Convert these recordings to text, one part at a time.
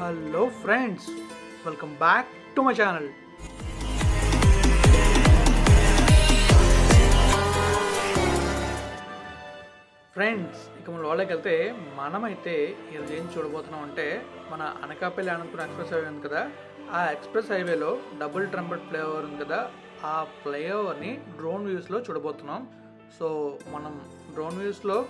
Hello friends, welcome back to my channel. Friends, ఇక మన లోపలికి వెళ్తే మనమైతే ఈరోజు ఏం చూడబోతున్నాం అంటే మన అనకాపల్లి అనుకున్న ఎక్స్ప్రెస్ హైవే ఉంది కదా, ఆ ఎక్స్ప్రెస్ హైవేలో డబుల్ ట్రంపెట్ ఫ్లైఓవర్ ఉంది కదా, ఆ ఫ్లైఓవర్ని డ్రోన్ వ్యూస్లో చూడబోతున్నాం. సో మనం డ్రోన్ వ్యూస్లో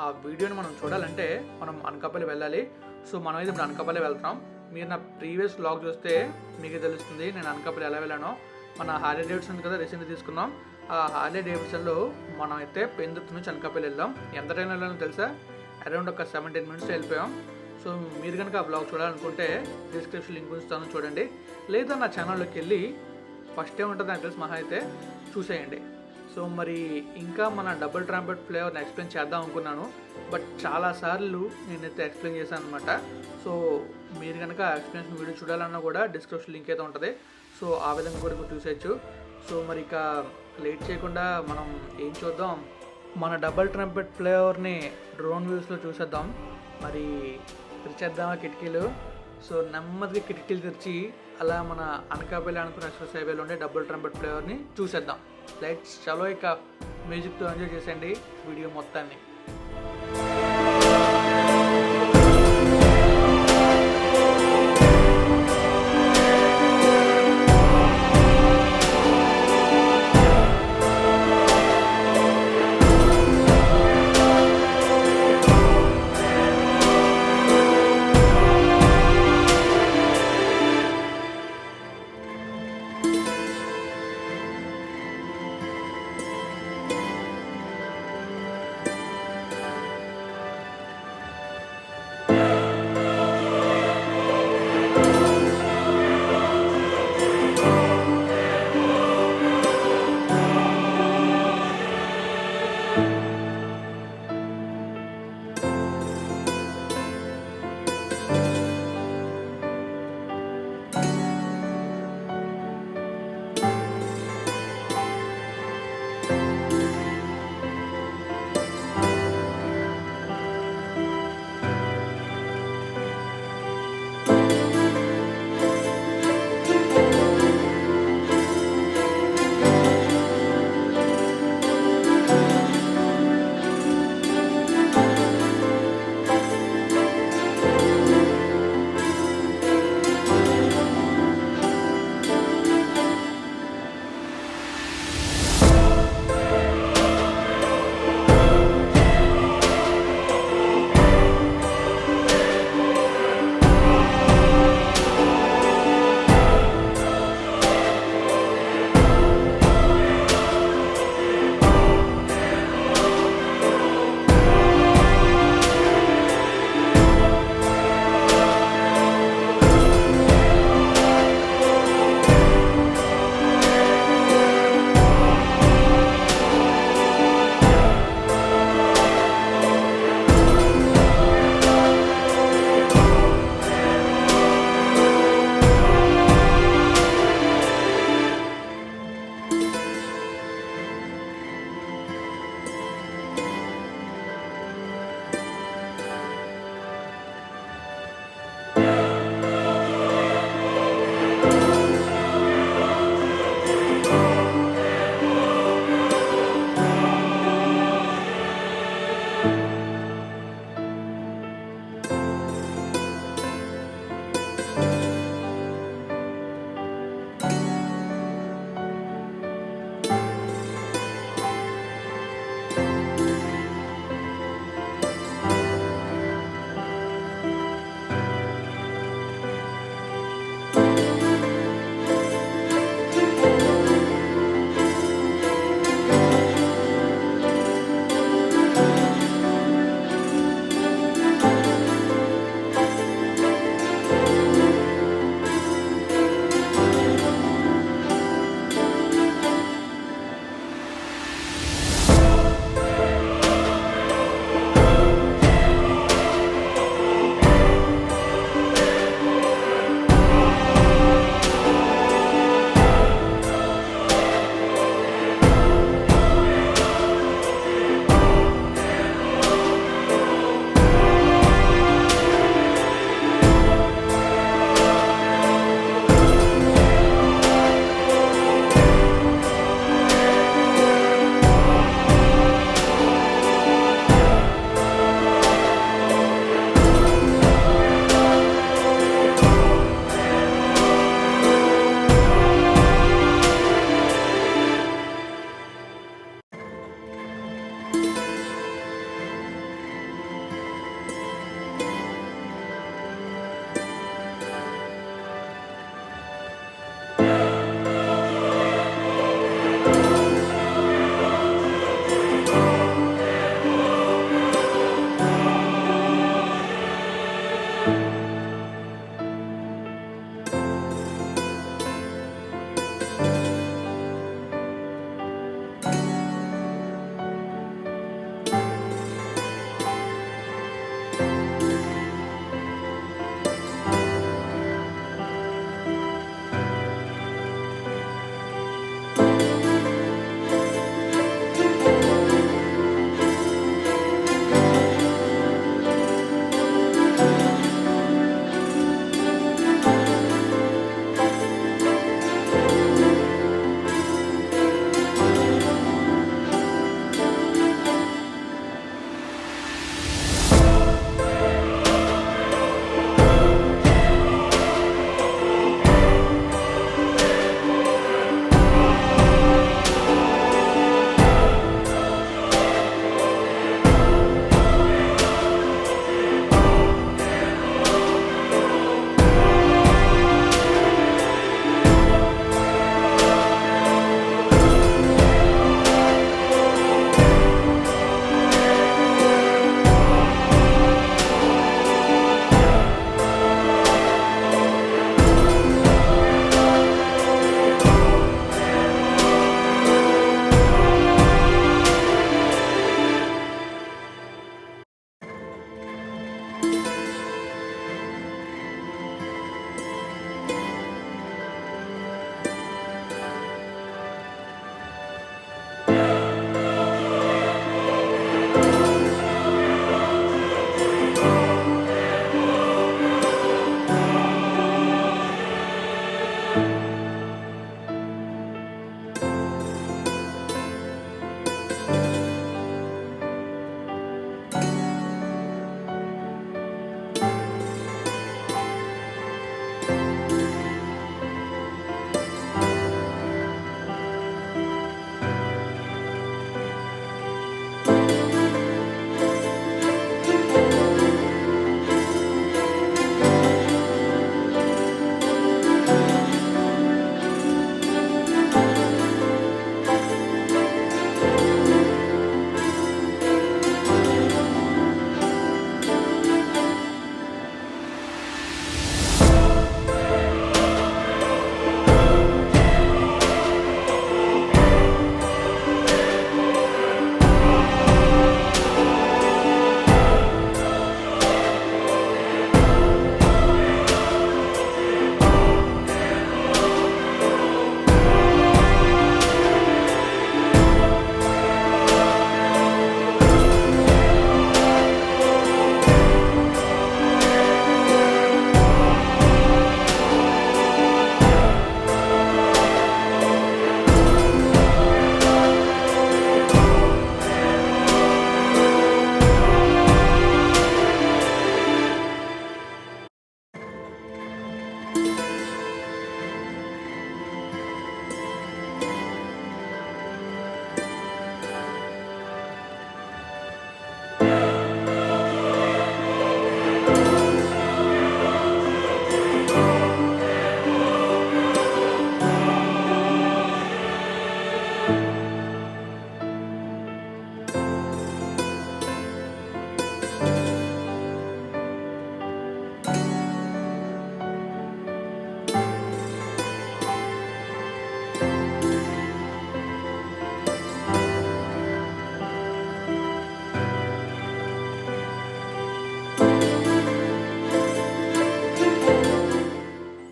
ఆ వీడియోని మనం చూడాలంటే మనం అనకాపల్లి వెళ్ళాలి. సో మనం అయితే ఇప్పుడు అనకాపల్లి వెళ్తున్నాం. మీరు నా ప్రీవియస్ వ్లాగ్ చూస్తే మీకు తెలుస్తుంది నేను అనకాపల్లి ఎలా వెళ్ళానో. మన హార్లీ డేవిడ్సన్ కదా రీసెంట్గా తీసుకున్నాం. ఆ హార్లీ డేవిడ్సన్లో మనం అయితే పెందుర్తి నుంచి అనకాపల్లి వెళ్ళాం. ఎంత టైం వెళ్ళాలో తెలుసా? అరౌండ్ ఒక 17 మినిట్స్ వెళ్ళిపోయాం. సో మీరు కనుక ఆ బ్లాగ్ చూడాలనుకుంటే డిస్క్రిప్షన్ లింక్ ఉంచుతాను, చూడండి. లేదా నా ఛానల్లోకి వెళ్ళి ఫస్ట్ ఏముంటుంది నాకు తెలిసి మహా అయితే చూసేయండి. సో మరి ఇంకా మన డబుల్ ట్రంపెట్ ఫ్లేవర్ని ఎక్స్ప్లెయిన్ చేద్దాం అనుకున్నాను, బట్ చాలాసార్లు నేనైతే ఎక్స్ప్లెయిన్ చేశాను అనమాట. సో మీరు కనుక ఎక్స్ప్లెయిన్ వీడియో చూడాలన్నా కూడా డిస్క్రిప్షన్ లింక్ అయితే ఉంటుంది. సో ఆ విధంగా కూడా మీరు చూసేయచ్చు. సో మరి ఇక లేట్ చేయకుండా మనం ఏం చూద్దాం, మన డబుల్ ట్రంపెట్ ఫ్లేవర్ని డ్రోన్ వ్యూస్లో చూసేద్దాం. మరి తెరిచేద్దామా కిటికీలు? సో నెమ్మదిగా కిటికీలు తెరిచి అలా మన అనకాపల్లి అనుకున్న ఎక్స్ప్రెస్ హైవేలో ఉండే డబుల్ ట్రంపెట్ ఫ్లేవర్ని చూసేద్దాం. లైట్స్ చలో, ఇక మ్యూజిక్తో ఎంజాయ్ చేసేయండి వీడియో మొత్తాన్ని.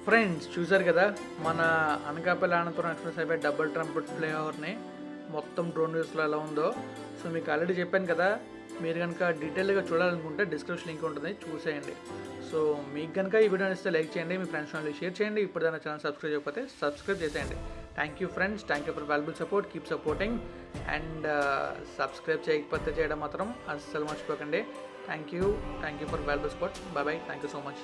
ఫ్రెండ్స్ చూసారు కదా మన Anakapalli Anantapuram express highway double trumpet ఫ్లైఓవర్ని మొత్తం డ్రోన్ వ్యూస్లో ఎలా ఉందో. సో మీకు ఆల్రెడీ చెప్పాను కదా, మీరు కనుక డీటెయిల్గా చూడాలనుకుంటే డిస్క్రిప్షన్ లింక్ ఉంటుంది, చూసేయండి. సో మీకు కనుక ఈ వీడియో నచ్చితే లైక్ చేయండి, మీ ఫ్రెండ్స్ వాళ్ళకి షేర్ చేయండి. ఇప్పుడు దాని ఛానల్ సబ్స్క్రైబ్ చేయకపోతే సబ్స్క్రైబ్ చేసేయండి. Thank you friends, thank you for valuable support, keep supporting and subscribe చేయకపోతే చేయడం మాత్రం అస్సలు మర్చిపోకండి. Thank you for valuable support. Bye bye, thank you so much.